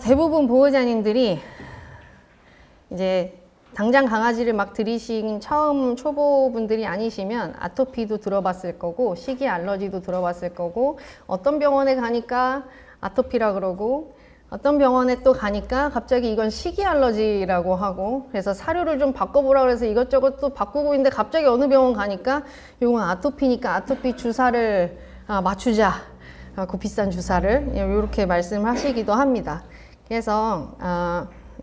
대부분 보호자님들이 이제 당장 강아지를 막 들이신 처음 초보분들이 아니시면 아토피도 들어봤을 거고 식이 알러지도 들어봤을 거고 어떤 병원에 가니까 아토피라 그러고 어떤 병원에 또 가니까 갑자기 이건 식이 알러지라고 하고 그래서 사료를 좀 바꿔보라 그래서 이것저것 또 바꾸고 있는데 갑자기 어느 병원 가니까 이건 아토피니까 아토피 주사를 맞추자. 그 비싼 주사를 이렇게 말씀하시기도 합니다. 그래서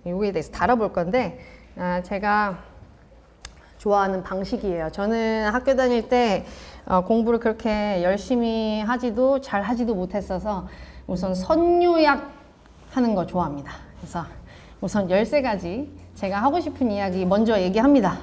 요거에 대해서 다뤄볼 건데 제가 좋아하는 방식이에요. 저는 학교 다닐 때 공부를 그렇게 열심히 하지도 잘 하지도 못했어서 우선 선요약 하는 거 좋아합니다. 그래서 우선 13가지 제가 하고 싶은 이야기 먼저 얘기합니다.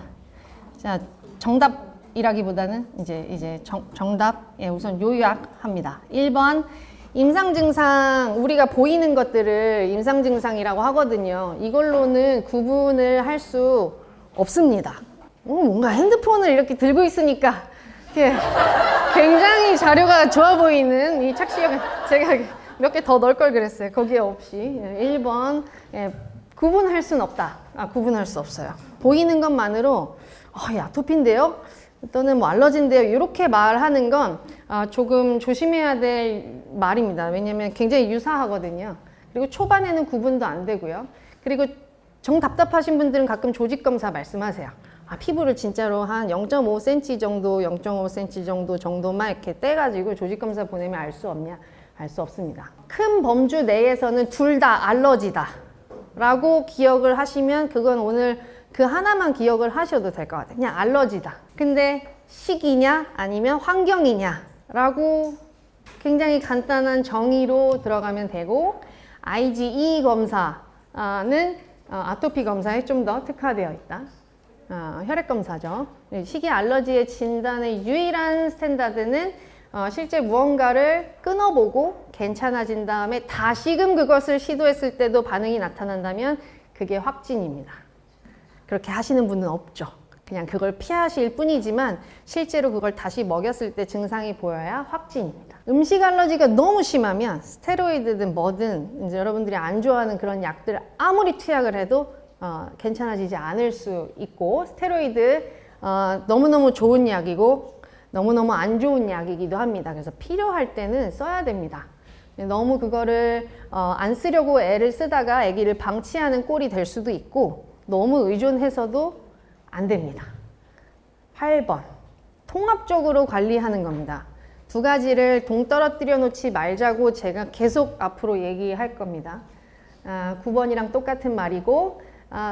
자, 정답이라기보다는 이제 정답, 예, 우선 요약합니다. 1번, 임상증상, 우리가 보이는 것들을 임상증상이라고 하거든요. 이걸로는 구분을 할 수 없습니다. 뭔가 핸드폰을 이렇게 들고 있으니까 굉장히 자료가 좋아 보이는 이 착시력, 제가 몇 개 더 넣을 걸 그랬어요. 거기에 없이. 1번, 예, 구분할 수는 없다. 구분할 수 없어요. 보이는 것만으로 아토피인데요? 또는 뭐 알러지인데요? 이렇게 말하는 건 조금 조심해야 될 말입니다. 왜냐면 굉장히 유사하거든요. 그리고 초반에는 구분도 안 되고요. 그리고 정 답답하신 분들은 가끔 조직검사 말씀하세요. 피부를 진짜로 한 0.5cm 정도, 0.5cm 정도만 이렇게 떼가지고 조직검사 보내면 알 수 없냐? 알 수 없습니다. 큰 범주 내에서는 둘 다 알러지다 라고 기억을 하시면 그건 오늘 그 하나만 기억을 하셔도 될 것 같아요. 그냥 알러지다. 근데 식이냐 아니면 환경이냐 라고 굉장히 간단한 정의로 들어가면 되고 IgE 검사는 아토피 검사에 좀 더 특화되어 있다. 혈액 검사죠. 식이 알러지의 진단의 유일한 스탠다드는 실제 무언가를 끊어보고 괜찮아진 다음에 다시금 그것을 시도했을 때도 반응이 나타난다면 그게 확진입니다. 그렇게 하시는 분은 없죠. 그냥 그걸 피하실 뿐이지만 실제로 그걸 다시 먹였을 때 증상이 보여야 확진입니다. 음식 알러지가 너무 심하면 스테로이드든 뭐든 이제 여러분들이 안 좋아하는 그런 약들 아무리 투약을 해도 괜찮아지지 않을 수 있고 스테로이드 너무너무 좋은 약이고 너무너무 안 좋은 약이기도 합니다. 그래서 필요할 때는 써야 됩니다. 너무 그거를 안 쓰려고 애를 쓰다가 아기를 방치하는 꼴이 될 수도 있고 너무 의존해서도 안 됩니다. 8번, 통합적으로 관리하는 겁니다. 두 가지를 동떨어뜨려 놓지 말자고 제가 계속 앞으로 얘기할 겁니다. 9번이랑 똑같은 말이고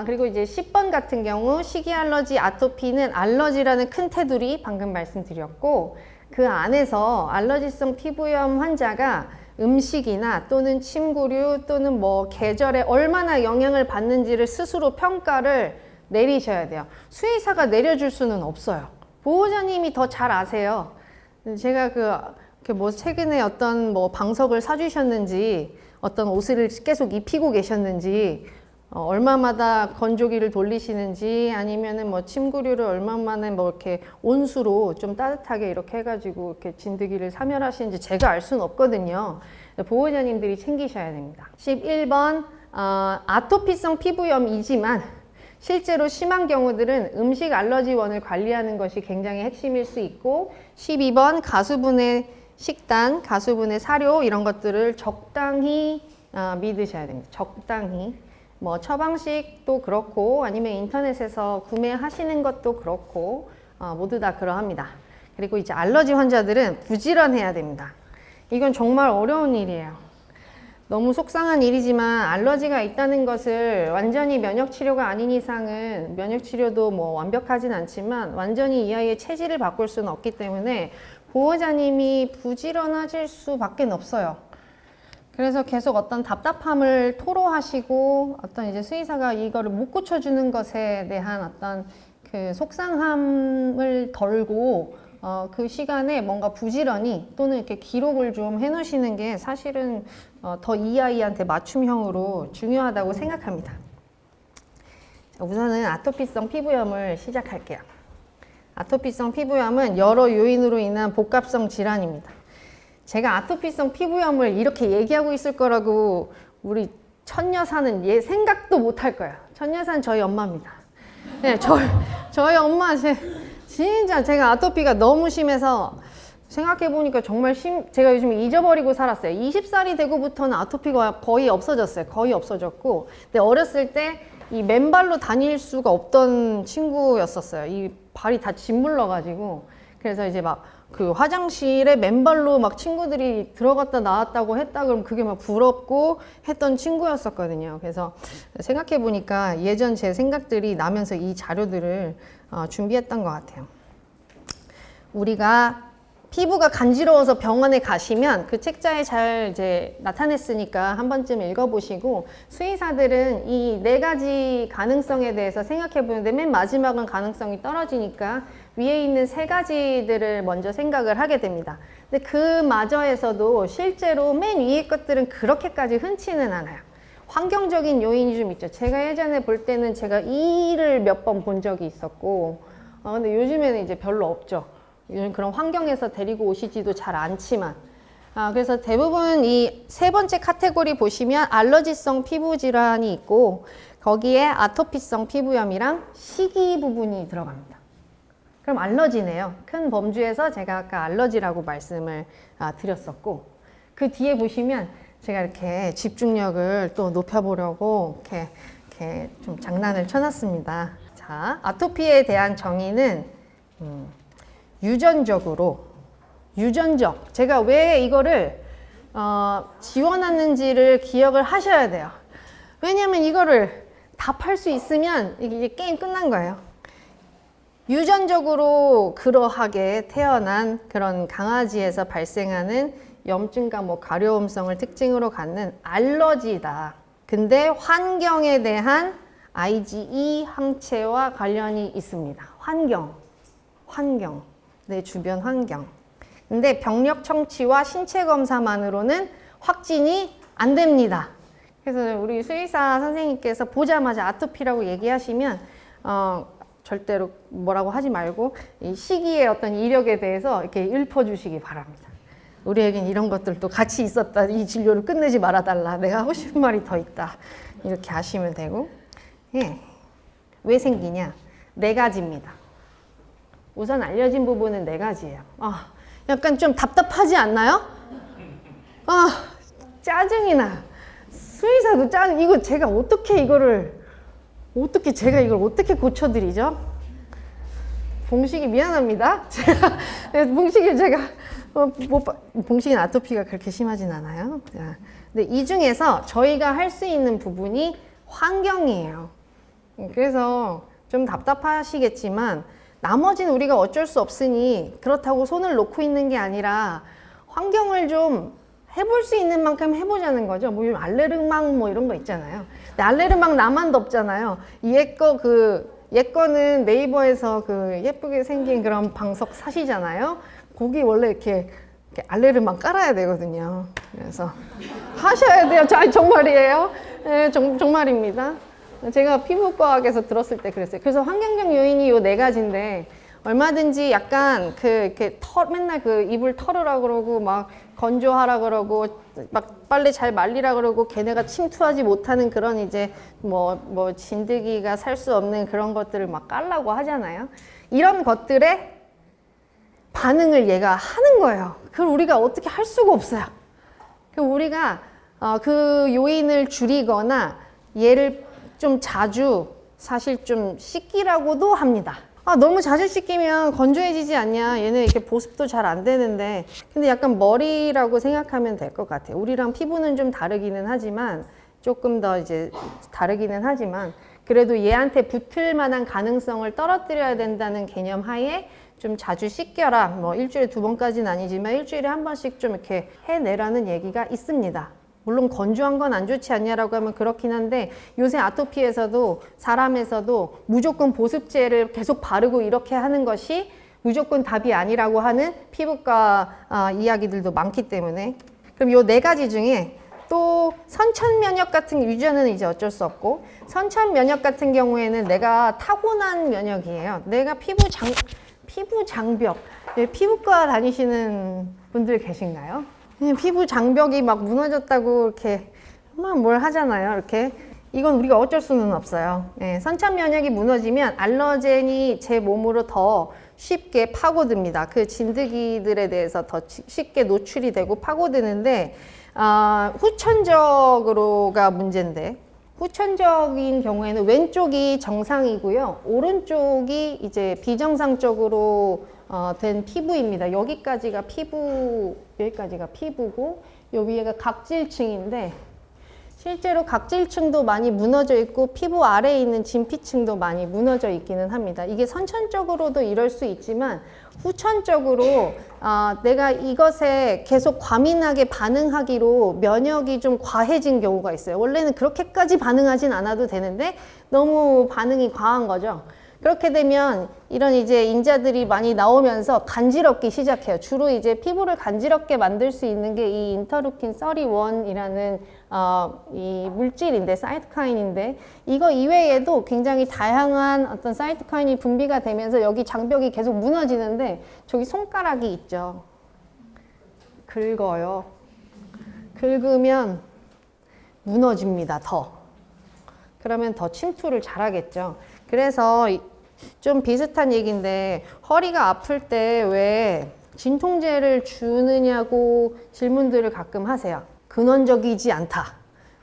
그리고 이제 10번 같은 경우 식이 알러지, 아토피는 알러지라는 큰 테두리 방금 말씀드렸고 그 안에서 알러지성 피부염 환자가 음식이나 또는 침구류 또는 뭐 계절에 얼마나 영향을 받는지를 스스로 평가를 내리셔야 돼요. 수의사가 내려줄 수는 없어요. 보호자님이 더 잘 아세요. 제가 뭐 최근에 어떤 뭐 방석을 사주셨는지 어떤 옷을 계속 입히고 계셨는지 얼마마다 건조기를 돌리시는지 아니면은 뭐 침구류를 얼마만에 뭐 이렇게 온수로 좀 따뜻하게 이렇게 해가지고 이렇게 진드기를 사멸하시는지 제가 알 수는 없거든요. 보호자님들이 챙기셔야 됩니다. 11번 아토피성 피부염이지만 실제로 심한 경우들은 음식 알러지원을 관리하는 것이 굉장히 핵심일 수 있고 12번 가수분해 식단, 가수분해 사료 이런 것들을 적당히 믿으셔야 됩니다. 적당히. 뭐 처방식도 그렇고 아니면 인터넷에서 구매하시는 것도 그렇고 모두 다 그러합니다. 그리고 이제 알러지 환자들은 부지런해야 됩니다. 이건 정말 어려운 일이에요. 너무 속상한 일이지만 알러지가 있다는 것을 완전히 면역치료가 아닌 이상은 면역치료도 뭐 완벽하진 않지만 완전히 이 아이의 체질을 바꿀 수는 없기 때문에 보호자님이 부지런하실 수밖에 없어요. 그래서 계속 어떤 답답함을 토로하시고 어떤 이제 수의사가 이거를 못 고쳐주는 것에 대한 어떤 그 속상함을 덜고 그 시간에 뭔가 부지런히 또는 이렇게 기록을 좀 해놓으시는 게 사실은 더 이 아이한테 맞춤형으로 중요하다고 생각합니다. 자, 우선은 아토피성 피부염을 시작할게요. 아토피성 피부염은 여러 요인으로 인한 복합성 질환입니다. 제가 아토피성 피부염을 이렇게 얘기하고 있을 거라고 우리 천여사는 얘 생각도 못 할 거예요. 천여사는 저희 엄마입니다. 네, 저희 엄마 진짜 제가 아토피가 너무 심해서 생각해보니까 정말 제가 요즘 잊어버리고 살았어요. 20살이 되고부터는 아토피가 거의 없어졌어요. 거의 없어졌고. 근데 어렸을 때 이 맨발로 다닐 수가 없던 친구였었어요. 이 발이 다 짓물러가지고. 그래서 이제 막 그 화장실에 맨발로 막 친구들이 들어갔다 나왔다고 했다 그러면 그게 막 부럽고 했던 친구였었거든요. 그래서 생각해보니까 예전 제 생각들이 나면서 이 자료들을 준비했던 것 같아요. 우리가 피부가 간지러워서 병원에 가시면 그 책자에 잘 이제 나타냈으니까 한 번쯤 읽어보시고, 수의사들은 이 4가지 가능성에 대해서 생각해 보는데 맨 마지막은 가능성이 떨어지니까 위에 있는 3가지들을 먼저 생각을 하게 됩니다. 근데 그 마저에서도 실제로 맨 위에 것들은 그렇게까지 흔치는 않아요. 환경적인 요인이 좀 있죠. 제가 예전에 볼 때는 제가 이를 몇 번 본 적이 있었고, 근데 요즘에는 이제 별로 없죠. 요즘 그런 환경에서 데리고 오시지도 잘 않지만, 그래서 대부분 이 3번째 카테고리 보시면 알러지성 피부 질환이 있고, 거기에 아토피성 피부염이랑 식이 부분이 들어갑니다. 그럼 알러지네요. 큰 범주에서 제가 아까 알러지라고 말씀을 드렸었고, 그 뒤에 보시면 제가 이렇게 집중력을 또 높여보려고 이렇게 좀 장난을 쳐놨습니다. 자, 아토피에 대한 정의는 유전적, 제가 왜 이거를 지원하는지를 기억을 하셔야 돼요. 왜냐면 이거를 답할 수 있으면 이게 게임 끝난 거예요. 유전적으로 그러하게 태어난 그런 강아지에서 발생하는 염증과 뭐 가려움성을 특징으로 갖는 알러지다. 근데 환경에 대한 IgE 항체와 관련이 있습니다. 환경. 내 주변 환경. 근데 병력 청취와 신체 검사만으로는 확진이 안 됩니다. 그래서 우리 수의사 선생님께서 보자마자 아토피라고 얘기하시면 절대로 뭐라고 하지 말고 이 시기의 어떤 이력에 대해서 이렇게 읊어주시기 바랍니다. 우리에겐 이런 것들도 같이 있었다. 이 진료를 끝내지 말아달라. 내가 하고 싶은 말이 더 있다. 이렇게 하시면 되고. 예. 왜 생기냐? 4가지입니다. 우선 알려진 부분은 4가지예요. 약간 좀 답답하지 않나요? 짜증이 나. 수의사도 이거 제가 제가 이걸 어떻게 고쳐드리죠? 봉식이 미안합니다. 봉식이는 아토피가 그렇게 심하진 않아요. 근데 이 중에서 저희가 할 수 있는 부분이 환경이에요. 그래서 좀 답답하시겠지만, 나머지는 우리가 어쩔 수 없으니 그렇다고 손을 놓고 있는 게 아니라 환경을 좀 해볼 수 있는 만큼 해보자는 거죠. 뭐 알레르망 뭐 이런 거 있잖아요. 근데 알레르망 나만 덥잖아요. 얘거는 네이버에서 그 예쁘게 생긴 그런 방석 사시잖아요. 거기 원래 이렇게 알레르망 깔아야 되거든요. 그래서 하셔야 돼요. 정말이에요. 네, 정말입니다. 제가 피부과학에서 들었을 때 그랬어요. 그래서 환경적 요인이 요 4가지인데, 얼마든지 약간 이렇게 맨날 이불 털으라 그러고, 막 건조하라 그러고, 막 빨래 잘 말리라 그러고, 걔네가 침투하지 못하는 그런 이제 뭐 진드기가 살 수 없는 그런 것들을 막 깔라고 하잖아요. 이런 것들에 반응을 얘가 하는 거예요. 그걸 우리가 어떻게 할 수가 없어요. 그럼 우리가 그 요인을 줄이거나 얘를 좀 자주 사실 좀 씻기라고도 합니다. 너무 자주 씻기면 건조해지지 않냐? 얘는 이렇게 보습도 잘 안 되는데. 근데 약간 머리라고 생각하면 될 것 같아요. 우리랑 피부는 좀 다르기는 하지만, 조금 더 이제 다르기는 하지만, 그래도 얘한테 붙을 만한 가능성을 떨어뜨려야 된다는 개념 하에 좀 자주 씻겨라. 뭐 일주일에 2번까지는 아니지만 일주일에 1번씩 좀 이렇게 해내라는 얘기가 있습니다. 물론 건조한 건 안 좋지 않냐라고 하면 그렇긴 한데, 요새 아토피에서도 사람에서도 무조건 보습제를 계속 바르고 이렇게 하는 것이 무조건 답이 아니라고 하는 피부과 이야기들도 많기 때문에. 그럼 요 4가지 중에 또 선천면역 같은 유전은 이제 어쩔 수 없고, 선천면역 같은 경우에는 내가 타고난 면역이에요. 내가 피부 장벽. 피부과 다니시는 분들 계신가요? 피부 장벽이 막 무너졌다고 이렇게 뭘 하잖아요. 이렇게. 이건 우리가 어쩔 수는 없어요. 예, 선천 면역이 무너지면 알러젠이 제 몸으로 더 쉽게 파고듭니다. 그 진드기들에 대해서 더 쉽게 노출이 되고 파고드는데 후천적으로가 문제인데 후천적인 경우에는 왼쪽이 정상이고요. 오른쪽이 이제 비정상적으로 된 피부입니다. 여기까지가 여기까지가 피부고 요 위에가 각질층인데 실제로 각질층도 많이 무너져 있고 피부 아래에 있는 진피층도 많이 무너져 있기는 합니다. 이게 선천적으로도 이럴 수 있지만 후천적으로 내가 이것에 계속 과민하게 반응하기로 면역이 좀 과해진 경우가 있어요. 원래는 그렇게까지 반응하진 않아도 되는데 너무 반응이 과한 거죠. 그렇게 되면 이런 이제 인자들이 많이 나오면서 간지럽기 시작해요. 주로 이제 피부를 간지럽게 만들 수 있는 게 이 인터루킨 31이라는 이 물질인데, 사이토카인인데, 이거 이외에도 굉장히 다양한 어떤 사이토카인이 분비가 되면서 여기 장벽이 계속 무너지는데, 저기 손가락이 있죠. 긁어요. 긁으면 무너집니다, 더. 그러면 더 침투를 잘하겠죠. 그래서 좀 비슷한 얘기인데 허리가 아플 때 왜 진통제를 주느냐고 질문들을 가끔 하세요. 근원적이지 않다.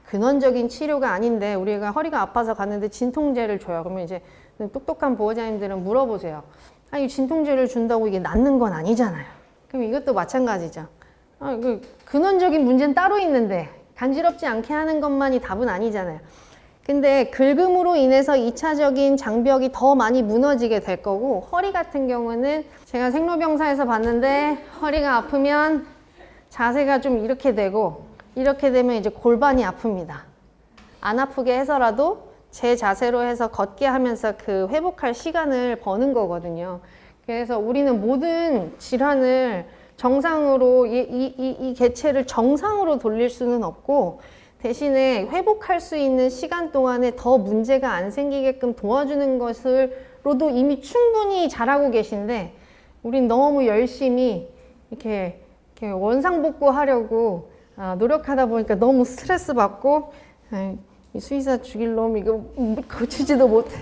근원적인 치료가 아닌데 우리가 허리가 아파서 갔는데 진통제를 줘요. 그러면 이제 똑똑한 보호자님들은 물어보세요. 아니 진통제를 준다고 이게 낫는 건 아니잖아요. 그럼 이것도 마찬가지죠. 그 근원적인 문제는 따로 있는데 간지럽지 않게 하는 것만이 답은 아니잖아요. 근데 긁음으로 인해서 2차적인 장벽이 더 많이 무너지게 될 거고 허리 같은 경우는 제가 생로병사에서 봤는데 허리가 아프면 자세가 좀 이렇게 되고 이렇게 되면 이제 골반이 아픕니다. 안 아프게 해서라도 제 자세로 해서 걷게 하면서 그 회복할 시간을 버는 거거든요. 그래서 우리는 모든 질환을 정상으로 이 개체를 정상으로 돌릴 수는 없고 대신에 회복할 수 있는 시간 동안에 더 문제가 안 생기게끔 도와주는 것으로도 이미 충분히 잘하고 계신데 우린 너무 열심히 이렇게 원상복구하려고 노력하다 보니까 너무 스트레스 받고 이 수의사 죽일 놈 이거 고치지도 못해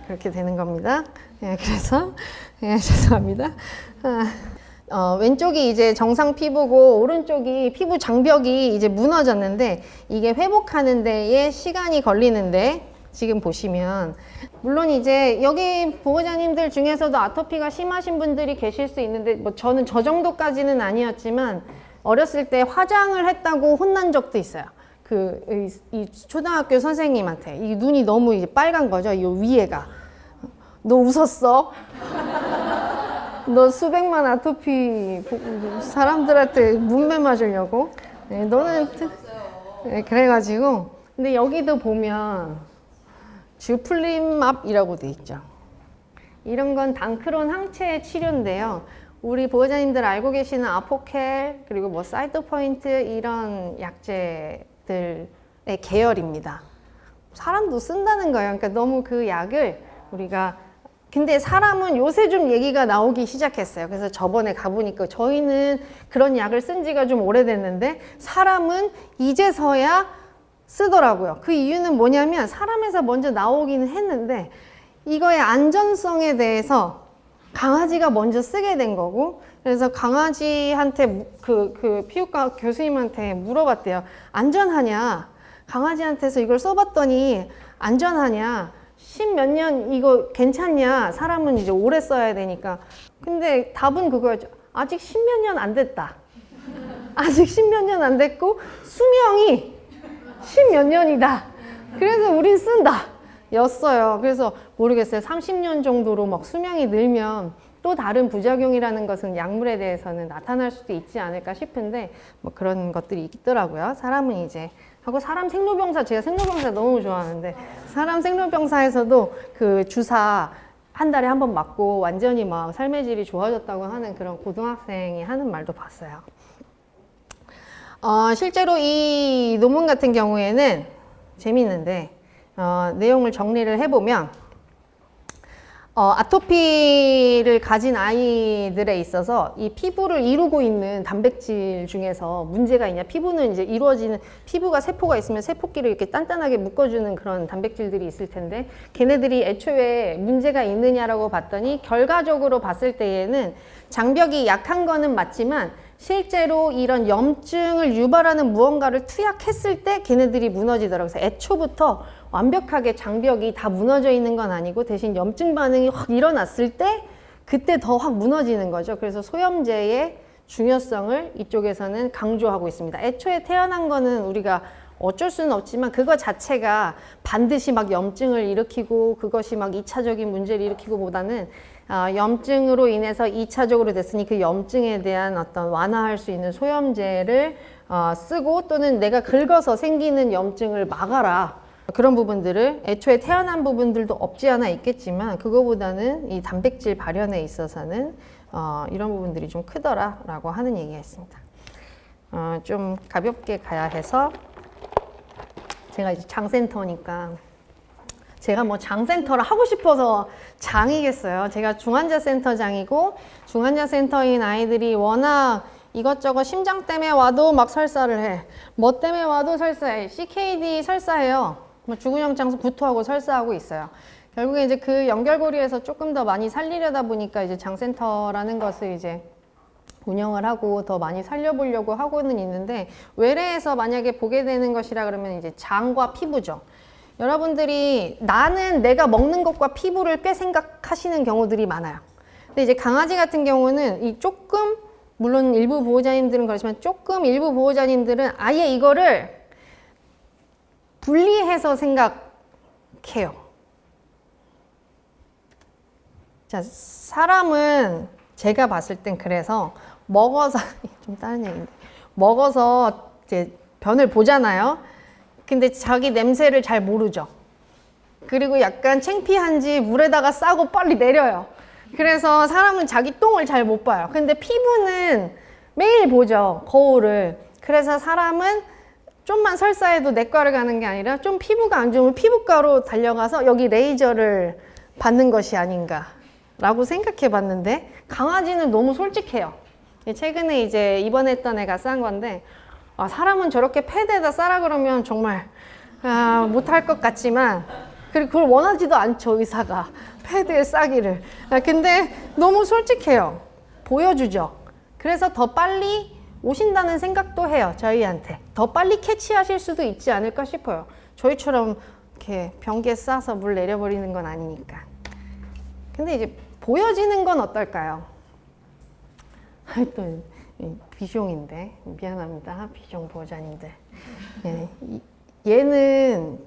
그렇게 되는 겁니다. 그래서 죄송합니다. 왼쪽이 이제 정상 피부고 오른쪽이 피부 장벽이 이제 무너졌는데 이게 회복하는 데에 시간이 걸리는데 지금 보시면 물론 이제 여기 보호자님들 중에서도 아토피가 심하신 분들이 계실 수 있는데 뭐 저는 저 정도까지는 아니었지만 어렸을 때 화장을 했다고 혼난 적도 있어요. 이 초등학교 선생님한테 이 눈이 너무 이제 빨간 거죠. 이 위에가 너 웃었어? 너 수백만 아토피 사람들한테 문매 맞으려고? 너는 그래가지고 근데 여기도 보면 주플림압이라고 돼 있죠. 이런 건 단크론 항체 치료인데요. 우리 보호자님들 알고 계시는 아포켈 그리고 뭐 사이토포인트 이런 약제들의 계열입니다. 사람도 쓴다는 거예요. 그러니까 너무 그 약을 우리가 근데 사람은 요새 좀 얘기가 나오기 시작했어요. 그래서 저번에 가보니까 저희는 그런 약을 쓴 지가 좀 오래됐는데 사람은 이제서야 쓰더라고요. 그 이유는 뭐냐면 사람에서 먼저 나오기는 했는데 이거의 안전성에 대해서 강아지가 먼저 쓰게 된 거고 그래서 강아지한테 그 피부과 교수님한테 물어봤대요. 안전하냐? 강아지한테서 이걸 써봤더니 안전하냐? 10몇 년 이거 괜찮냐? 사람은 이제 오래 써야 되니까. 근데 답은 그거였죠. 아직 10몇 년 안 됐다. 아직 10몇 년 안 됐고 수명이 10몇 년이다. 그래서 우린 쓴다. 였어요. 그래서 모르겠어요. 30년 정도로 막 수명이 늘면 또 다른 부작용이라는 것은 약물에 대해서는 나타날 수도 있지 않을까 싶은데 뭐 그런 것들이 있더라고요. 사람은 이제 하고 사람 생로병사 제가 생로병사 너무 좋아하는데 사람 생로병사에서도 그 주사 한 달에 한 번 맞고 완전히 막 삶의 질이 좋아졌다고 하는 그런 고등학생이 하는 말도 봤어요. 실제로 이 논문 같은 경우에는 재밌는데 내용을 정리를 해보면 아토피를 가진 아이들에 있어서 이 피부를 이루고 있는 단백질 중에서 문제가 있냐. 피부는 이제 이루어지는, 피부가 세포가 있으면 세포끼리 이렇게 단단하게 묶어주는 그런 단백질들이 있을 텐데, 걔네들이 애초에 문제가 있느냐라고 봤더니, 결과적으로 봤을 때에는 장벽이 약한 거는 맞지만, 실제로 이런 염증을 유발하는 무언가를 투약했을 때 걔네들이 무너지더라고요. 그래서 애초부터 완벽하게 장벽이 다 무너져 있는 건 아니고 대신 염증 반응이 확 일어났을 때 그때 더 확 무너지는 거죠. 그래서 소염제의 중요성을 이쪽에서는 강조하고 있습니다. 애초에 태어난 거는 우리가 어쩔 수는 없지만 그거 자체가 반드시 막 염증을 일으키고 그것이 막 2차적인 문제를 일으키고 보다는 염증으로 인해서 2차적으로 됐으니 그 염증에 대한 어떤 완화할 수 있는 소염제를 쓰고, 또는 내가 긁어서 생기는 염증을 막아라. 그런 부분들을, 애초에 태어난 부분들도 없지 않아 있겠지만 그거보다는 이 단백질 발현에 있어서는 이런 부분들이 좀 크더라라고 하는 얘기가 있습니다. 좀 가볍게 가야 해서, 제가 이제 장센터니까 제가 뭐 장센터를 하고 싶어서 장이겠어요. 제가 중환자센터장이고, 중환자센터인 아이들이 워낙 이것저것 심장 때문에 와도 막 설사를 해. 뭐 때문에 와도 설사해. CKD 설사해요. 뭐 죽은영장 구토하고 설사하고 있어요. 결국에 이제 그 연결고리에서 조금 더 많이 살리려다 보니까 이제 장센터라는 것을 이제 운영을 하고 더 많이 살려보려고 하고는 있는데, 외래에서 만약에 보게 되는 것이라 그러면 이제 장과 피부죠. 여러분들이 나는 내가 먹는 것과 피부를 꽤 생각하시는 경우들이 많아요. 근데 이제 강아지 같은 경우는 이 조금, 물론 일부 보호자님들은 그렇지만 조금 일부 보호자님들은 아예 이거를 분리해서 생각해요. 자, 사람은 제가 봤을 땐 그래서 먹어서 좀 다른 얘기인데, 먹어서 이제 변을 보잖아요. 근데 자기 냄새를 잘 모르죠. 그리고 약간 창피한지 물에다가 싸고 빨리 내려요. 그래서 사람은 자기 똥을 잘 못 봐요. 근데 피부는 매일 보죠, 거울을. 그래서 사람은 좀만 설사해도 내과를 가는 게 아니라 좀 피부가 안 좋으면 피부과로 달려가서 여기 레이저를 받는 것이 아닌가 라고 생각해 봤는데, 강아지는 너무 솔직해요. 최근에 이제 입원했던 애가 싼 건데, 사람은 저렇게 패드에다 싸라 그러면 정말 못할 것 같지만, 그리고 그걸 원하지도 않죠, 의사가 패드에 싸기를. 근데 너무 솔직해요. 보여주죠. 그래서 더 빨리 오신다는 생각도 해요, 저희한테. 더 빨리 캐치하실 수도 있지 않을까 싶어요. 저희처럼 이렇게 변기에 싸서 물 내려버리는 건 아니니까. 근데 이제 보여지는 건 어떨까요? 또 비숑인데 미안합니다, 비숑 보호자님들. 얘는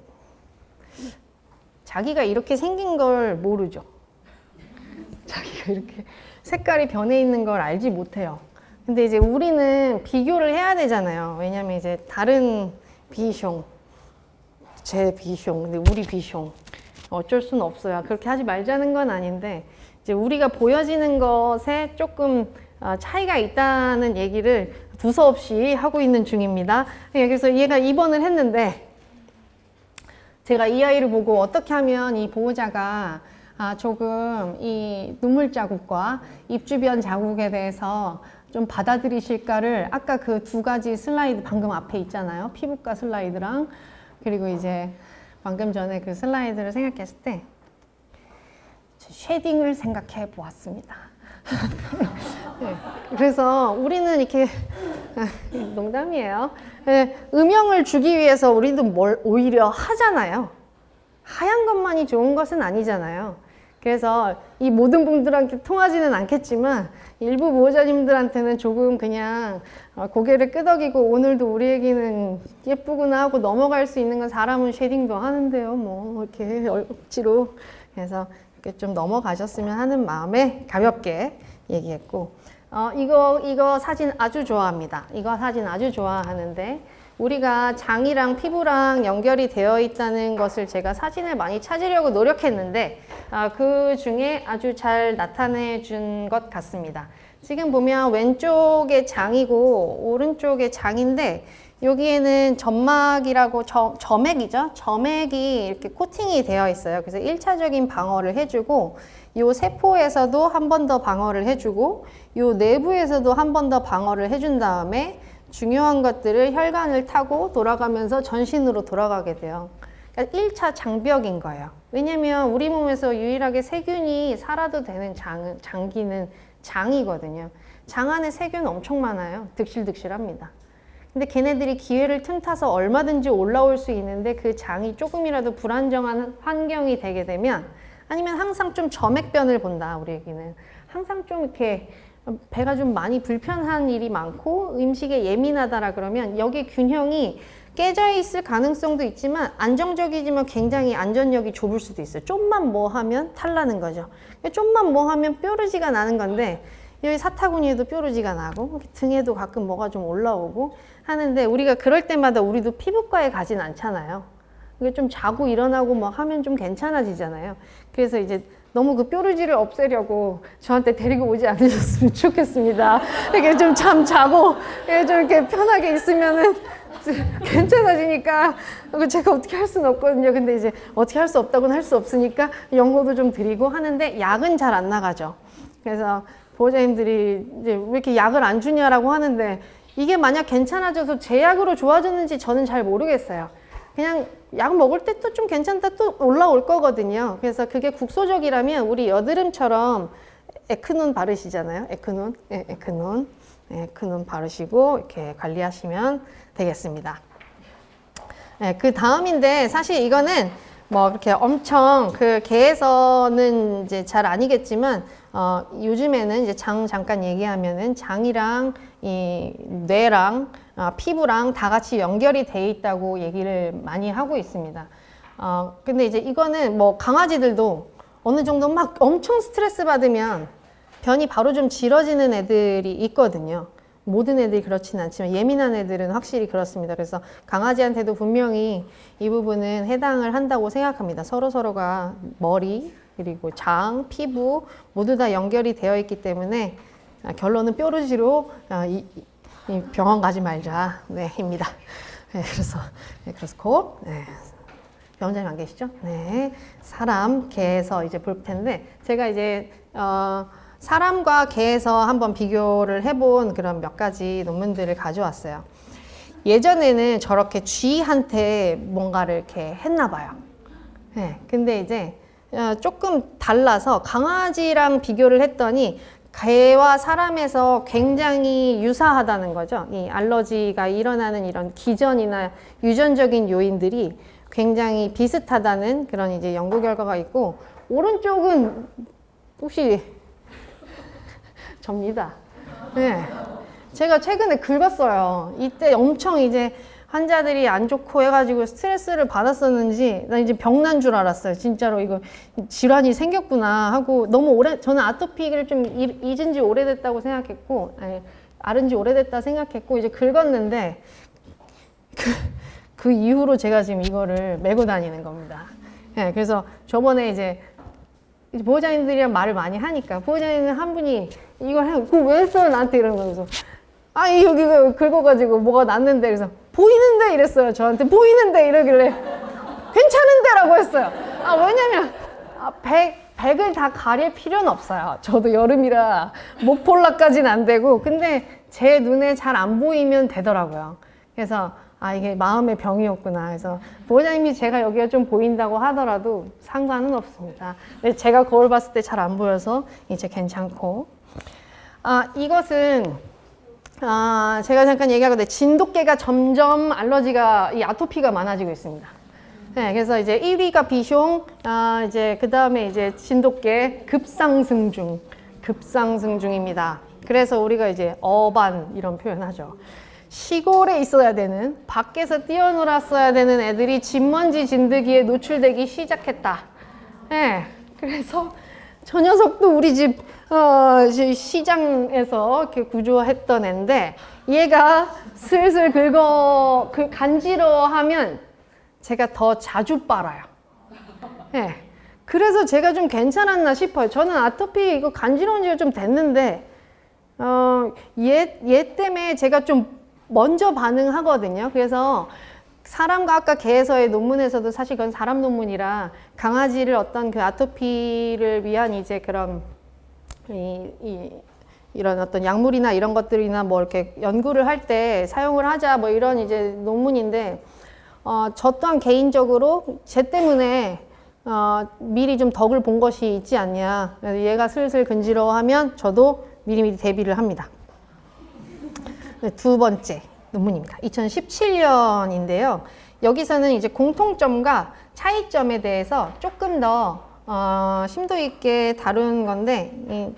자기가 이렇게 생긴 걸 모르죠. 자기가 이렇게 색깔이 변해 있는 걸 알지 못해요. 근데 이제 우리는 비교를 해야 되잖아요. 왜냐면 이제 다른 비숑, 제 비숑, 근데 우리 비숑 어쩔 수는 없어요. 그렇게 하지 말자는 건 아닌데, 이제 우리가 보여지는 것에 조금 차이가 있다는 얘기를 두서없이 하고 있는 중입니다. 그래서 얘가 입원을 했는데, 제가 이 아이를 보고 어떻게 하면 이 보호자가 조금 이 눈물 자국과 입 주변 자국에 대해서 좀 받아들이실까를, 아까 그 두 가지 슬라이드 방금 앞에 있잖아요. 피부과 슬라이드랑 그리고 이제 방금 전에 그 슬라이드를 생각했을 때 쉐딩을 생각해 보았습니다. 네, 그래서 우리는 이렇게 농담이에요. 네, 음영을 주기 위해서 우리도 뭘 오히려 하잖아요. 하얀 것만이 좋은 것은 아니잖아요. 그래서 이 모든 분들한테 통하지는 않겠지만 일부 보호자님들한테는 조금 그냥 고개를 끄덕이고 오늘도 우리 애기는 예쁘구나 하고 넘어갈 수 있는 건, 사람은 쉐딩도 하는데요, 뭐 이렇게 억지로. 그래서 이렇게 좀 넘어가셨으면 하는 마음에 가볍게 얘기했고, 이거 사진 아주 좋아합니다. 이거 사진 아주 좋아하는데, 우리가 장이랑 피부랑 연결이 되어 있다는 것을 제가 사진을 많이 찾으려고 노력했는데 그 중에 아주 잘 나타내 준 것 같습니다. 지금 보면 왼쪽에 장이고 오른쪽에 장인데, 여기에는 점막이라고 점액이죠. 점액이 이렇게 코팅이 되어 있어요. 그래서 1차적인 방어를 해주고 요 세포에서도 한 번 더 방어를 해주고 요 내부에서도 한 번 더 방어를 해준 다음에 중요한 것들을 혈관을 타고 돌아가면서 전신으로 돌아가게 돼요. 그러니까 1차 장벽인 거예요. 왜냐면 우리 몸에서 유일하게 세균이 살아도 되는 장기는 장이거든요. 장 안에 세균 엄청 많아요. 득실득실합니다. 근데 걔네들이 기회를 틈타서 얼마든지 올라올 수 있는데 그 장이 조금이라도 불안정한 환경이 되게 되면 아니면 항상 좀 점액변을 본다, 우리 애기는. 항상 좀 이렇게 배가 좀 많이 불편한 일이 많고 음식에 예민하다라 그러면 여기 균형이 깨져 있을 가능성도 있지만 안정적이지만 굉장히 안전력이 좁을 수도 있어요. 좀만 뭐 하면 탈나는 거죠. 좀만 뭐 하면 뾰루지가 나는 건데 여기 사타구니에도 뾰루지가 나고 등에도 가끔 뭐가 좀 올라오고 하는데 우리가 그럴 때마다 우리도 피부과에 가진 않잖아요. 이게 좀 자고 일어나고 뭐 하면 좀 괜찮아지잖아요. 그래서 이제 너무 그 뾰루지를 없애려고 저한테 데리고 오지 않으셨으면 좋겠습니다. 이렇게 좀 잠 자고 좀 이렇게 편하게 있으면은 괜찮아지니까 제가 어떻게 할 수는 없거든요. 근데 이제 어떻게 할 수 없다고는 할 수 없으니까 연고도 좀 드리고 하는데 약은 잘 안 나가죠. 그래서 보호자님들이 이제 왜 이렇게 약을 안 주냐라고 하는데 이게 만약 괜찮아져서 제약으로 좋아졌는지 저는 잘 모르겠어요. 그냥 약 먹을 때 또 좀 괜찮다 또 올라올 거거든요. 그래서 그게 국소적이라면 우리 여드름처럼 에크논 바르시잖아요. 에크논, 네, 에크논, 네, 에크논 바르시고 이렇게 관리하시면 되겠습니다. 네, 그 다음인데 사실 이거는 뭐 그렇게 엄청 그 개에서는 이제 잘 아니겠지만 요즘에는 이제 장 잠깐 얘기하면은 장이랑 이 뇌랑 피부랑 다 같이 연결이 돼 있다고 얘기를 많이 하고 있습니다. 근데 이제 이거는 뭐 강아지들도 어느 정도 막 엄청 스트레스 받으면 변이 바로 좀 질어지는 애들이 있거든요. 모든 애들이 그렇지는 않지만 예민한 애들은 확실히 그렇습니다. 그래서 강아지한테도 분명히 이 부분은 해당을 한다고 생각합니다. 서로서로가 머리, 그리고 장, 피부 모두 다 연결이 되어 있기 때문에 결론은 뾰루지로 이 병원 가지 말자, 네, 입니다. 네, 그래서 네. 병원장님 안 계시죠? 네, 사람, 개에서 이제 볼 텐데 제가 이제 사람과 개에서 한번 비교를 해본 그런 몇 가지 논문들을 가져왔어요. 예전에는 저렇게 쥐한테 뭔가를 이렇게 했나 봐요. 네, 근데 이제 조금 달라서 강아지랑 비교를 했더니 개와 사람에서 굉장히 유사하다는 거죠. 이 알러지가 일어나는 이런 기전이나 유전적인 요인들이 굉장히 비슷하다는 그런 이제 연구 결과가 있고, 오른쪽은 혹시 접니다. 네. 제가 최근에 긁었어요. 이때 엄청 이제 환자들이 안 좋고 해가지고 스트레스를 받았었는지 나 이제 병난 줄 알았어요. 진짜로 이거 질환이 생겼구나 하고 너무 저는 아토피를 좀 잊은 지 오래됐다고 생각했고, 앓은 지 오래됐다 생각했고 이제 긁었는데 그 이후로 제가 지금 이거를 메고 다니는 겁니다. 네, 그래서 저번에 이제 보호자님들이랑 말을 많이 하니까 보호자님 한 분이 이걸 그거 왜 했어요 나한테 이러는 거예요. 그래서 여기가 긁어가지고 뭐가 났는데 그래서 보이는데 이랬어요. 저한테 보이는데 이러길래 괜찮은데 라고 했어요. 왜냐면 백을 다 가릴 필요는 없어요. 저도 여름이라 목폴라까지는 안 되고 근데 제 눈에 잘 안 보이면 되더라고요. 그래서 이게 마음의 병이었구나. 그래서 보호자님이 제가 여기가 좀 보인다고 하더라도 상관은 없습니다. 근데 제가 거울 봤을 때 잘 안 보여서 이제 괜찮고. 이것은 제가 잠깐 얘기하거든요. 진돗개가 점점 알러지가 이 아토피가 많아지고 있습니다. 네, 그래서 이제 1위가 비숑, 이제 그 다음에 이제 진돗개 급상승 중입니다. 그래서 우리가 이제 어반 이런 표현하죠. 시골에 있어야 되는, 밖에서 뛰어놀았어야 되는 애들이 진먼지 진드기에 노출되기 시작했다. 네, 그래서 저 녀석도 우리 집 시장에서 이렇게 구조했던 애인데 얘가 슬슬 간지러워하면 제가 더 자주 빨아요. 네, 그래서 제가 좀 괜찮았나 싶어요. 저는 아토피 이거 간지러운 지가 좀 됐는데 얘 때문에 제가 좀 먼저 반응하거든요. 그래서 사람과 아까 개에서의 논문에서도 사실 그건 사람 논문이라 강아지를 어떤 그 아토피를 위한 이제 그런 이런 어떤 약물이나 이런 것들이나 뭐 이렇게 연구를 할 때 사용을 하자 뭐 이런 이제 논문인데 저 또한 개인적으로 쟤 때문에 미리 좀 덕을 본 것이 있지 않냐. 그래서 얘가 슬슬 근지러워하면 저도 미리미리 대비를 합니다. 네, 두 번째 논문입니다. 2017년인데요. 여기서는 이제 공통점과 차이점에 대해서 조금 더 심도 있게 다룬 건데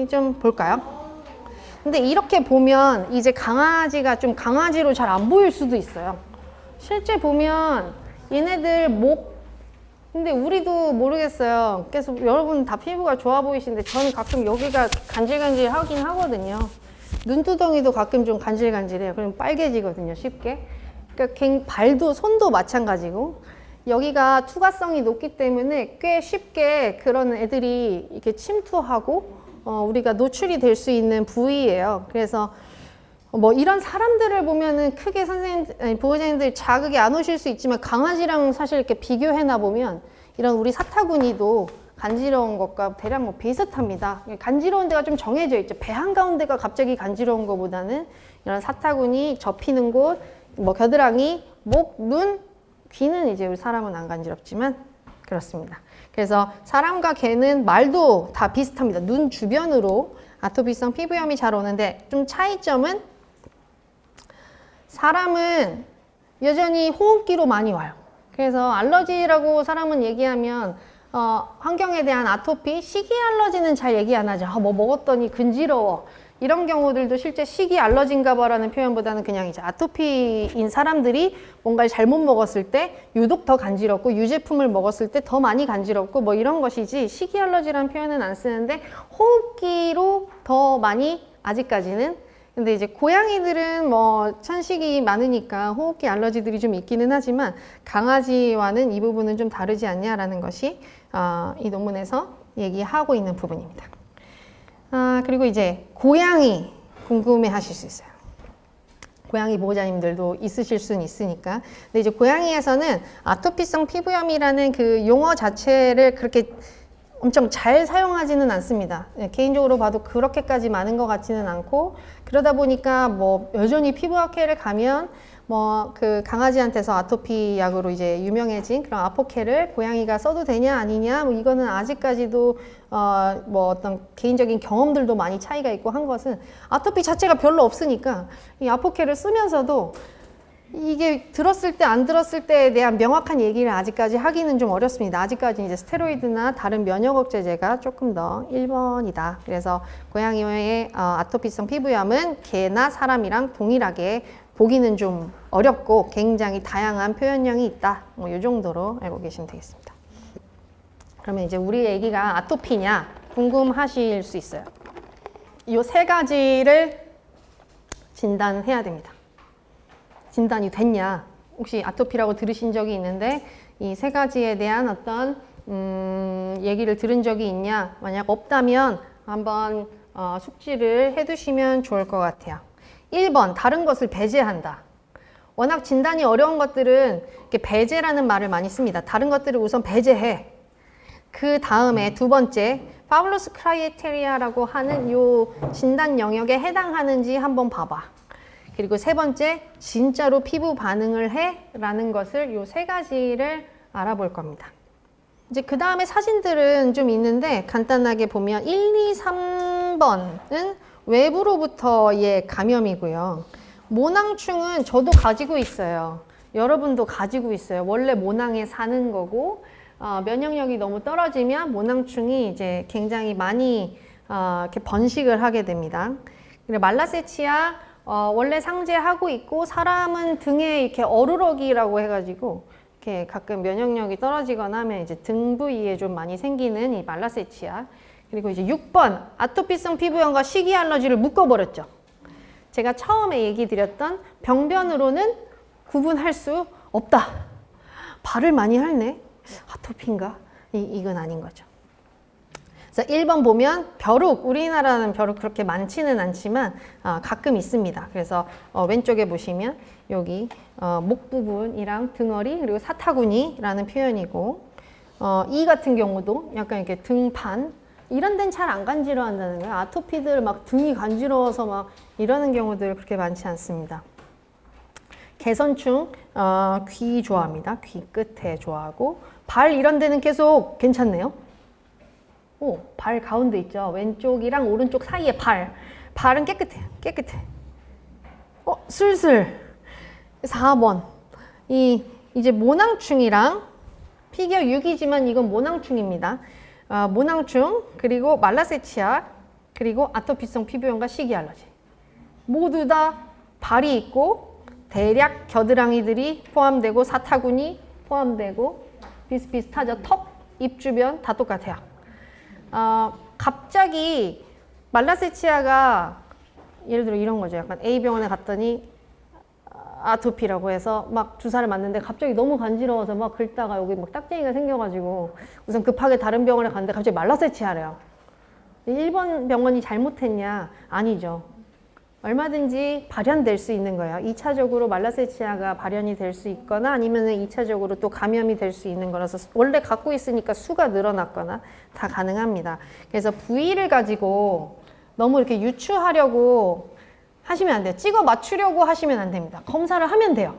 좀 볼까요? 근데 이렇게 보면 이제 강아지가 좀 강아지로 잘 안 보일 수도 있어요. 실제 보면 얘네들 근데 우리도 모르겠어요. 그래서 여러분 다 피부가 좋아 보이시는데 저는 가끔 여기가 간질간질 하긴 하거든요. 눈두덩이도 가끔 좀 간질간질해요. 그럼 빨개지거든요, 쉽게. 그러니까 발도, 손도 마찬가지고 여기가 투과성이 높기 때문에 꽤 쉽게 그런 애들이 이렇게 침투하고 우리가 노출이 될 수 있는 부위예요. 그래서 뭐 이런 사람들을 보면은 크게 보호자님들 자극이 안 오실 수 있지만 강아지랑 사실 이렇게 비교해나 보면 이런 우리 사타구니도 간지러운 것과 대략 뭐 비슷합니다. 간지러운 데가 좀 정해져 있죠. 배 한가운데가 갑자기 간지러운 것보다는 이런 사타구니, 접히는 곳, 뭐 겨드랑이, 목, 눈, 귀는 이제 우리 사람은 안 간지럽지만 그렇습니다. 그래서 사람과 개는 말도 다 비슷합니다. 눈 주변으로 아토피성 피부염이 잘 오는데 좀 차이점은 사람은 여전히 호흡기로 많이 와요. 그래서 알러지라고 사람은 얘기하면 환경에 대한 아토피, 식이 알러지는 잘 얘기 안 하죠. 뭐 먹었더니 근지러워. 이런 경우들도 실제 식이 알러지인가 봐라는 표현보다는 그냥 이제 아토피인 사람들이 뭔가를 잘못 먹었을 때 유독 더 간지럽고 유제품을 먹었을 때 더 많이 간지럽고 뭐 이런 것이지 식이 알러지라는 표현은 안 쓰는데 호흡기로 더 많이 아직까지는. 근데 이제 고양이들은 뭐 천식이 많으니까 호흡기 알러지들이 좀 있기는 하지만 강아지와는 이 부분은 좀 다르지 않냐라는 것이 이 논문에서 얘기하고 있는 부분입니다. 그리고 이제 고양이 궁금해 하실 수 있어요. 고양이 보호자님들도 있으실 수는 있으니까. 근데 이제 고양이에서는 아토피성 피부염이라는 그 용어 자체를 그렇게 엄청 잘 사용하지는 않습니다. 개인적으로 봐도 그렇게까지 많은 것 같지는 않고 그러다 보니까 뭐 여전히 피부학회를 가면 뭐 그 강아지한테서 아토피 약으로 이제 유명해진 그런 아포케를 고양이가 써도 되냐 아니냐 뭐 이거는 아직까지도 뭐 어떤 개인적인 경험들도 많이 차이가 있고 한 것은 아토피 자체가 별로 없으니까 이 아포케를 쓰면서도 이게 들었을 때 안 들었을 때에 대한 명확한 얘기를 아직까지 하기는 좀 어렵습니다. 아직까지 이제 스테로이드나 다른 면역 억제제가 조금 더 1번이다. 그래서 고양이의 아토피성 피부염은 개나 사람이랑 동일하게 보기는 좀 어렵고 굉장히 다양한 표현형이 있다. 뭐 이 정도로 알고 계시면 되겠습니다. 그러면 이제 우리 애기가 아토피냐 궁금하실 수 있어요. 이 세 가지를 진단해야 됩니다. 진단이 됐냐? 혹시 아토피라고 들으신 적이 있는데 이 세 가지에 대한 어떤 얘기를 들은 적이 있냐? 만약 없다면 한번 숙지를 해두시면 좋을 것 같아요. 1번, 다른 것을 배제한다. 워낙 진단이 어려운 것들은 이렇게 배제라는 말을 많이 씁니다. 다른 것들을 우선 배제해. 그 다음에 두 번째, 파블로스 크라이테리아라고 하는 요 진단 영역에 해당하는지 한번 봐봐. 그리고 세 번째, 진짜로 피부 반응을 해? 라는 것을 요 세 가지를 알아볼 겁니다. 이제 그 다음에 사진들은 좀 있는데 간단하게 보면 1, 2, 3번은 외부로부터의 감염이고요. 모낭충은 저도 가지고 있어요. 여러분도 가지고 있어요. 원래 모낭에 사는 거고 면역력이 너무 떨어지면 모낭충이 이제 굉장히 많이 이렇게 번식을 하게 됩니다. 그리고 말라세치아 원래 상제하고 있고 사람은 등에 이렇게 어루러기라고 해가지고 이렇게 가끔 면역력이 떨어지거나 하면 이제 등 부위에 좀 많이 생기는 이 말라세치아. 그리고 이제 6번 아토피성 피부염과 식이 알러지를 묶어버렸죠. 제가 처음에 얘기 드렸던 병변으로는 구분할 수 없다. 발을 많이 핥네. 아토피인가? 이건 아닌 거죠. 그래서 1번 보면 벼룩, 우리나라는 벼룩 그렇게 많지는 않지만 가끔 있습니다. 그래서 왼쪽에 보시면 여기 목 부분이랑 등허리 그리고 사타구니라는 표현이고 이 같은 경우도 약간 이렇게 등판 이런 데는 잘 안 간지러워한다는 거예요. 아토피들 막 등이 간지러워서 막 이러는 경우들 그렇게 많지 않습니다. 개선충 귀 좋아합니다. 귀 끝에 좋아하고 발 이런 데는 계속 괜찮네요. 발 가운데 있죠. 왼쪽이랑 오른쪽 사이에 발은 깨끗해요. 깨끗해. 슬슬 4번 이제 모낭충이랑 피겨 6이지만 이건 모낭충입니다. 모낭충 그리고 말라세치아 그리고 아토피성 피부염과 식이 알러지 모두 다 발이 있고 대략 겨드랑이들이 포함되고 사타구니 포함되고 비슷비슷하죠. 턱, 입 주변 다 똑같아요. 갑자기 말라세치아가 예를 들어 이런 거죠. 약간 A병원에 갔더니 아토피라고 해서 막 주사를 맞는데 갑자기 너무 간지러워서 막 긁다가 여기 막 딱쟁이가 생겨가지고 우선 급하게 다른 병원에 갔는데 갑자기 말라세치아래요. 1번 병원이 잘못했냐? 아니죠. 얼마든지 발현될 수 있는 거예요. 2차적으로 말라세치아가 발현이 될 수 있거나 아니면 2차적으로 또 감염이 될 수 있는 거라서 원래 갖고 있으니까 수가 늘어났거나 다 가능합니다. 그래서 부위를 가지고 너무 이렇게 유추하려고 하시면 안 돼요. 찍어 맞추려고 하시면 안 됩니다. 검사를 하면 돼요.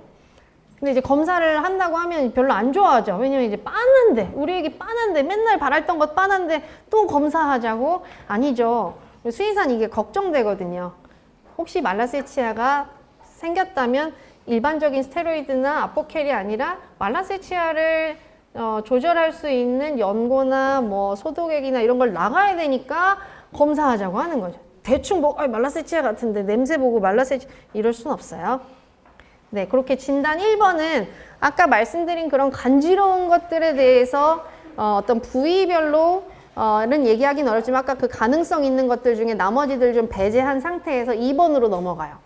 근데 이제 검사를 한다고 하면 별로 안 좋아하죠. 왜냐면 이제 빤한데, 우리 애기 빤한데, 맨날 바랬던 것 빤한데 또 검사하자고? 아니죠. 수의사는 이게 걱정되거든요. 혹시 말라세치아가 생겼다면 일반적인 스테로이드나 아포켈이 아니라 말라세치아를 조절할 수 있는 연고나 뭐 소독액이나 이런 걸 나가야 되니까 검사하자고 하는 거죠. 대충 뭐 말라세치아 같은데 냄새 보고 말라세치아 이럴 순 없어요. 네, 그렇게 진단 1번은 아까 말씀드린 그런 간지러운 것들에 대해서 어떤 부위별로는 얘기하기는 어렵지만 아까 그 가능성 있는 것들 중에 나머지들 좀 배제한 상태에서 2번으로 넘어가요.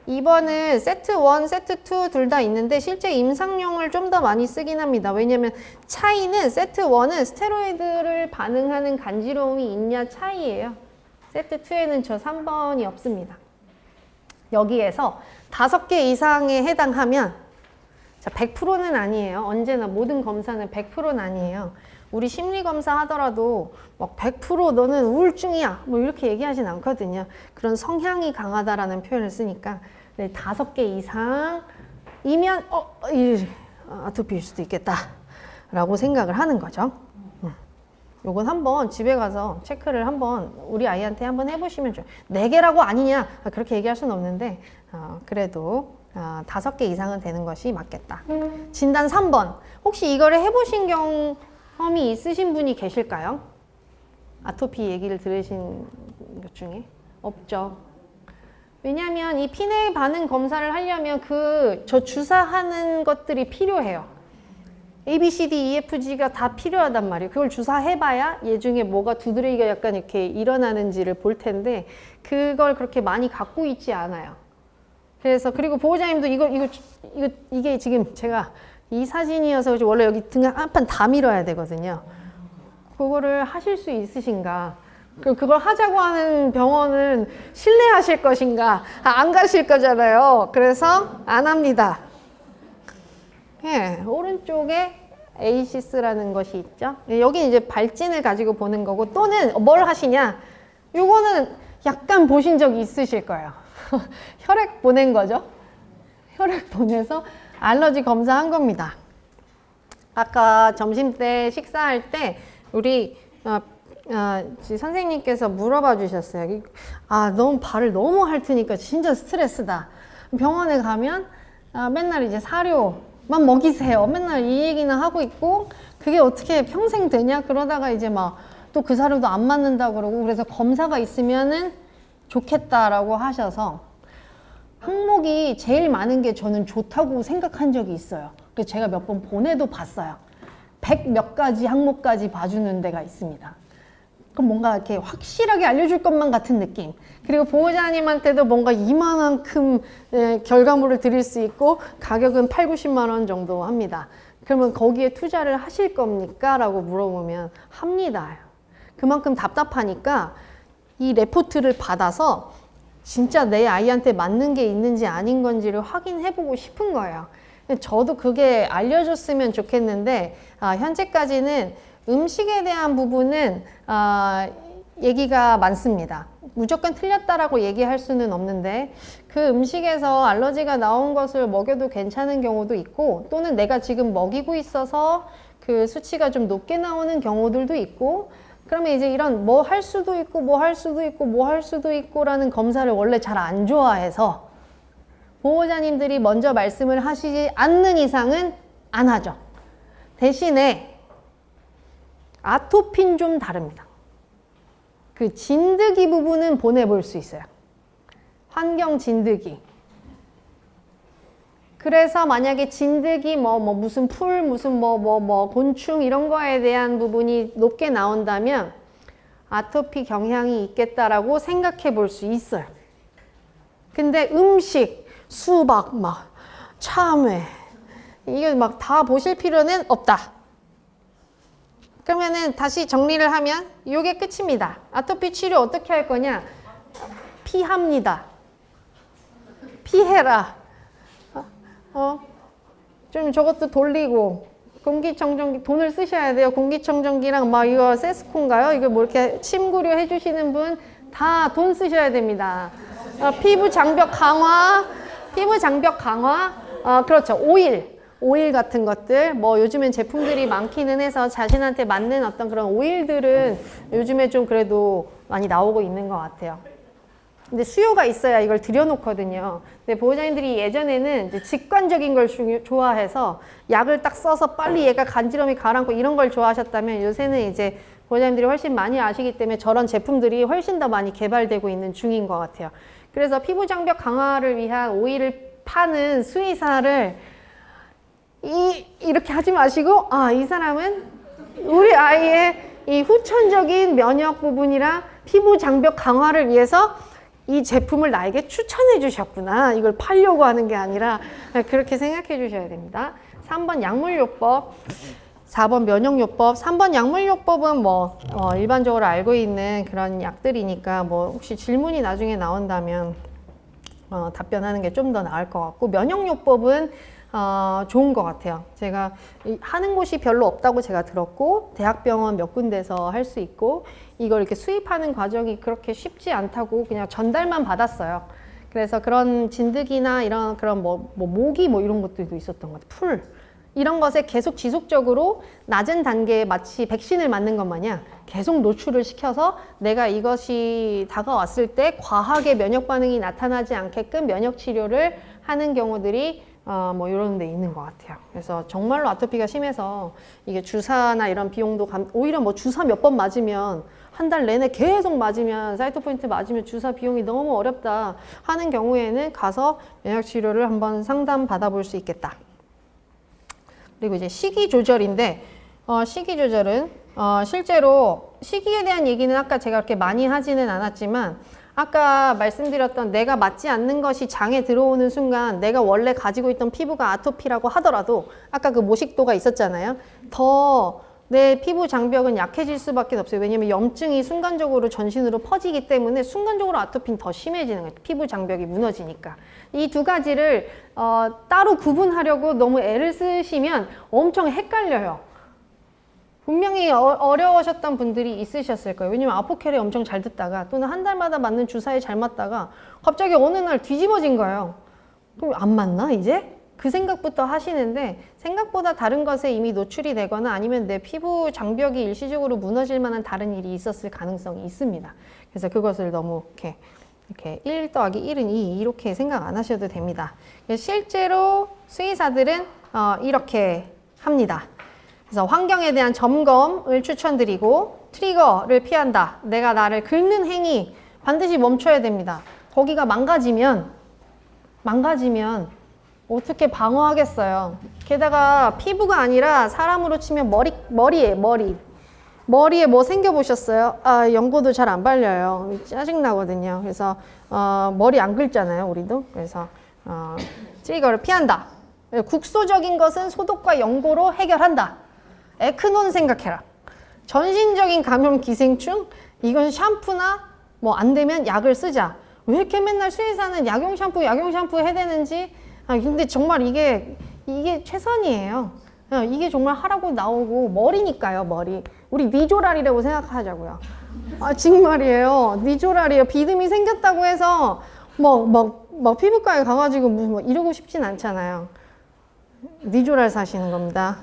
2번은 세트 1, 세트 2 둘 다 있는데 실제 임상용을 좀 더 많이 쓰긴 합니다. 왜냐면 차이는 세트 1은 스테로이드를 반응하는 간지러움이 있냐 차이예요. 세트 2에는 저 3번이 없습니다. 여기에서 5개 이상에 해당하면 자, 100%는 아니에요. 언제나 모든 검사는 100%는 아니에요. 우리 심리검사 하더라도 막 100% 너는 우울증이야 뭐 이렇게 얘기하진 않거든요. 그런 성향이 강하다라는 표현을 쓰니까 5개 이상이면 아토피일 수도 있겠다 라고 생각을 하는 거죠. 요건 한번 집에 가서 체크를 한번 우리 아이한테 한번 해보시면 좋아요. 4개라고 아니냐 그렇게 얘기할 수는 없는데 그래도 5개 이상은 되는 것이 맞겠다. 진단 3번 혹시 이거를 해보신 경험이 있으신 분이 계실까요? 아토피 얘기를 들으신 것 중에? 없죠. 왜냐하면 이 피내 반응 검사를 하려면 저 주사하는 것들이 필요해요. A, B, C, D, E, F, G가 다 필요하단 말이에요. 그걸 주사해봐야 얘 중에 뭐가 두드러기가 약간 이렇게 일어나는지를 볼 텐데 그걸 그렇게 많이 갖고 있지 않아요. 그래서 그리고 보호자님도 이게 지금 제가 이 사진이어서 원래 여기 등 한판 다 밀어야 되거든요. 그거를 하실 수 있으신가? 그걸 하자고 하는 병원은 신뢰하실 것인가? 안 가실 거잖아요. 그래서 안 합니다. 예, 오른쪽에 에이시스라는 것이 있죠. 여기 이제 발진을 가지고 보는 거고 또는 뭘 하시냐? 요거는 약간 보신 적이 있으실 거예요. 혈액 보낸 거죠. 혈액 보내서 알러지 검사한 겁니다. 아까 점심때 식사할 때 우리 선생님께서 물어봐 주셨어요. 너무 발을 너무 핥으니까 진짜 스트레스다. 병원에 가면 맨날 이제 사료만 먹이세요. 맨날 이 얘기는 하고 있고 그게 어떻게 평생 되냐? 그러다가 이제 막 또 그 사료도 안 맞는다 그러고 그래서 검사가 있으면은 좋겠다라고 하셔서 항목이 제일 많은 게 저는 좋다고 생각한 적이 있어요. 그래서 제가 몇 번 보내도 봤어요. 100 몇 가지 항목까지 봐주는 데가 있습니다. 그럼 뭔가 이렇게 확실하게 알려줄 것만 같은 느낌. 그리고 보호자님한테도 뭔가 이만큼 결과물을 드릴 수 있고 가격은 8, 90만 원 정도 합니다. 그러면 거기에 투자를 하실 겁니까? 라고 물어보면 합니다. 그만큼 답답하니까 이 레포트를 받아서 진짜 내 아이한테 맞는 게 있는지 아닌 건지를 확인해보고 싶은 거예요. 저도 그게 알려줬으면 좋겠는데 현재까지는 음식에 대한 부분은 얘기가 많습니다. 무조건 틀렸다라고 얘기할 수는 없는데 그 음식에서 알러지가 나온 것을 먹여도 괜찮은 경우도 있고 또는 내가 지금 먹이고 있어서 그 수치가 좀 높게 나오는 경우들도 있고 그러면 이제 이런 뭐 할 수도 있고 뭐 할 수도 있고 뭐 할 수도 있고 라는 검사를 원래 잘 안 좋아해서 보호자님들이 먼저 말씀을 하시지 않는 이상은 안 하죠. 대신에 아토피는 좀 다릅니다. 그 진드기 부분은 보내볼 수 있어요. 환경 진드기. 그래서 만약에 진드기 무슨 풀 무슨 곤충 이런 거에 대한 부분이 높게 나온다면 아토피 경향이 있겠다라고 생각해 볼 수 있어요. 근데 음식, 수박, 참외 이게 다 보실 필요는 없다. 그러면은 다시 정리를 하면 이게 끝입니다. 아토피 치료 어떻게 할 거냐? 피합니다. 피해라. 좀 저것도 돌리고 공기청정기 돈을 쓰셔야 돼요. 공기청정기랑 이거 세스콘가요? 이거 뭐 이렇게 침구류 해주시는 분 다 돈 쓰셔야 됩니다. 피부 장벽 강화, 그렇죠. 오일 같은 것들, 요즘엔 제품들이 많기는 해서 자신한테 맞는 어떤 그런 오일들은 요즘에 좀 그래도 많이 나오고 있는 것 같아요. 근데 수요가 있어야 이걸 들여놓거든요. 근데 보호자님들이 예전에는 이제 직관적인 걸 좋아해서 약을 딱 써서 빨리 얘가 간지럼이 가라앉고 이런 걸 좋아하셨다면 요새는 이제 보호자님들이 훨씬 많이 아시기 때문에 저런 제품들이 훨씬 더 많이 개발되고 있는 중인 것 같아요. 그래서 피부 장벽 강화를 위한 오일을 파는 수의사를 이렇게 하지 마시고 이 사람은 우리 아이의 이 후천적인 면역 부분이랑 피부 장벽 강화를 위해서 이 제품을 나에게 추천해 주셨구나. 이걸 팔려고 하는 게 아니라 그렇게 생각해 주셔야 됩니다. 3번 약물요법, 4번 면역요법. 3번 약물요법은 일반적으로 알고 있는 그런 약들이니까 혹시 질문이 나중에 나온다면 답변하는 게 좀 더 나을 것 같고, 면역요법은 좋은 것 같아요. 제가 하는 곳이 별로 없다고 제가 들었고 대학병원 몇 군데서 할 수 있고 이걸 이렇게 수입하는 과정이 그렇게 쉽지 않다고 그냥 전달만 받았어요. 그래서 그런 진드기나 이런 그런 모기 이런 것들도 있었던 것 같아요. 풀 이런 것에 계속 지속적으로 낮은 단계에 마치 백신을 맞는 것 마냥 계속 노출을 시켜서 내가 이것이 다가왔을 때 과하게 면역 반응이 나타나지 않게끔 면역 치료를 하는 경우들이 이런 데 있는 것 같아요. 그래서 정말로 아토피가 심해서 이게 주사나 이런 비용도 오히려 주사 몇 번 맞으면 한 달 내내 계속 맞으면 사이토포인트 맞으면 주사 비용이 너무 어렵다 하는 경우에는 가서 면역 치료를 한번 상담 받아볼 수 있겠다. 그리고 이제 식이 조절인데 식이 조절은 실제로 식이에 대한 얘기는 아까 제가 그렇게 많이 하지는 않았지만 아까 말씀드렸던 내가 맞지 않는 것이 장에 들어오는 순간 내가 원래 가지고 있던 피부가 아토피라고 하더라도 아까 그 모식도가 있었잖아요. 더 내 피부 장벽은 약해질 수밖에 없어요. 왜냐면 염증이 순간적으로 전신으로 퍼지기 때문에 순간적으로 아토피는 더 심해지는 거예요. 피부 장벽이 무너지니까. 이 두 가지를 따로 구분하려고 너무 애를 쓰시면 엄청 헷갈려요. 분명히 어려우셨던 분들이 있으셨을 거예요. 왜냐면 아포켈에 엄청 잘 듣다가 또는 한 달마다 맞는 주사에 잘 맞다가 갑자기 어느 날 뒤집어진 거예요. 그럼 안 맞나 이제? 그 생각부터 하시는데 생각보다 다른 것에 이미 노출이 되거나 아니면 내 피부 장벽이 일시적으로 무너질 만한 다른 일이 있었을 가능성이 있습니다. 그래서 그것을 너무 이렇게 1 더하기 1은 2 이렇게 생각 안 하셔도 됩니다. 실제로 수의사들은 이렇게 합니다. 그래서 환경에 대한 점검을 추천드리고 트리거를 피한다. 내가 나를 긁는 행위 반드시 멈춰야 됩니다. 거기가 망가지면 어떻게 방어하겠어요. 게다가 피부가 아니라 사람으로 치면 머리에 뭐 생겨보셨어요? 연고도 잘 안 발려요. 짜증나거든요. 그래서 머리 안 긁잖아요, 우리도. 그래서 트리거를 피한다. 국소적인 것은 소독과 연고로 해결한다. 에크논 생각해라. 전신적인 감염 기생충? 이건 샴푸나 뭐 안 되면 약을 쓰자. 왜 이렇게 맨날 수의사는 약용 샴푸 해야 되는지. 근데 정말 이게 최선이에요. 이게 정말 하라고 나오고 머리니까요, 머리. 우리 니조랄이라고 생각하자고요. 정말이에요. 니조랄이에요. 비듬이 생겼다고 해서 막 피부과에 가가지고 뭐 이러고 싶진 않잖아요. 니조랄 사시는 겁니다.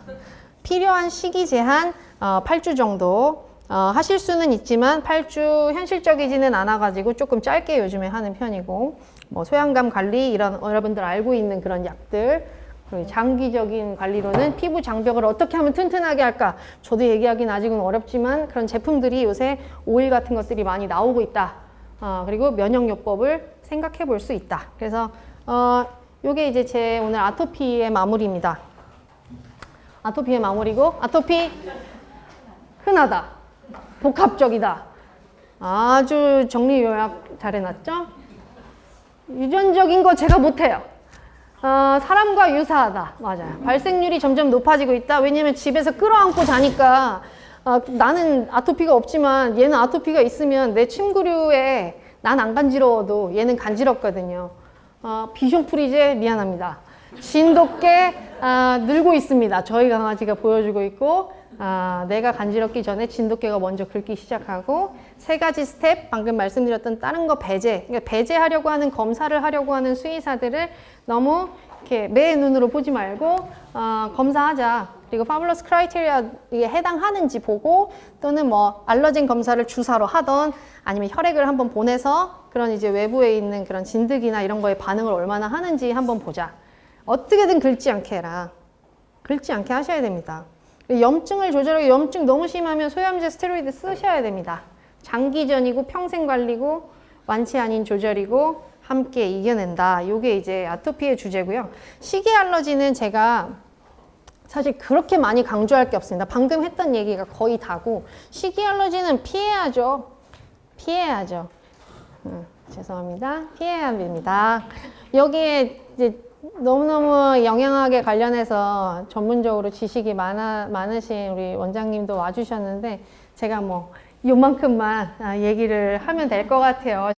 필요한 시기 제한 8주 정도 하실 수는 있지만 8주 현실적이지는 않아가지고 조금 짧게 요즘에 하는 편이고, 뭐 소양감 관리 이런 여러분들 알고 있는 그런 약들, 그리고 장기적인 관리로는 피부 장벽을 어떻게 하면 튼튼하게 할까? 저도 얘기하기는 아직은 어렵지만 그런 제품들이 요새 오일 같은 것들이 많이 나오고 있다. 그리고 면역요법을 생각해 볼 수 있다. 그래서 요게 이제 제 오늘 아토피의 마무리입니다. 아토피의 마무리고, 아토피 흔하다, 복합적이다. 아주 정리 요약 잘 해놨죠? 유전적인 거 제가 못해요. 사람과 유사하다. 맞아요. 발생률이 점점 높아지고 있다. 왜냐면 집에서 끌어안고 자니까 나는 아토피가 없지만 얘는 아토피가 있으면 내 침구류에 난 안 간지러워도 얘는 간지럽거든요. 비숑프리제 미안합니다. 진돗개 늘고 있습니다. 저희 강아지가 보여주고 있고, 내가 간지럽기 전에 진돗개가 먼저 긁기 시작하고, 3가지 스텝, 방금 말씀드렸던 다른 거 배제, 그러니까 배제하려고 하는, 검사를 하려고 하는 수의사들을 너무 이렇게 매 눈으로 보지 말고 검사하자. 그리고 파블러스 크라이테리아에 해당하는지 보고, 또는 뭐 알러젠 검사를 주사로 하던, 아니면 혈액을 한번 보내서 그런 이제 외부에 있는 그런 진드기나 이런 거에 반응을 얼마나 하는지 한번 보자. 어떻게든 긁지 않게 해라. 긁지 않게 하셔야 됩니다. 염증을 조절하고, 염증 너무 심하면 소염제 스테로이드 쓰셔야 됩니다. 장기전이고 평생 관리고 완치 아닌 조절이고 함께 이겨낸다. 이게 이제 아토피의 주제고요. 식이 알러지는 제가 사실 그렇게 많이 강조할 게 없습니다. 방금 했던 얘기가 거의 다고, 식이 알러지는 피해야죠. 피해야죠. 죄송합니다. 피해야 됩니다. 여기에 이제 너무너무 영양학에 관련해서 전문적으로 지식이 많으신 우리 원장님도 와주셨는데, 제가 뭐 요만큼만 얘기를 하면 될 것 같아요.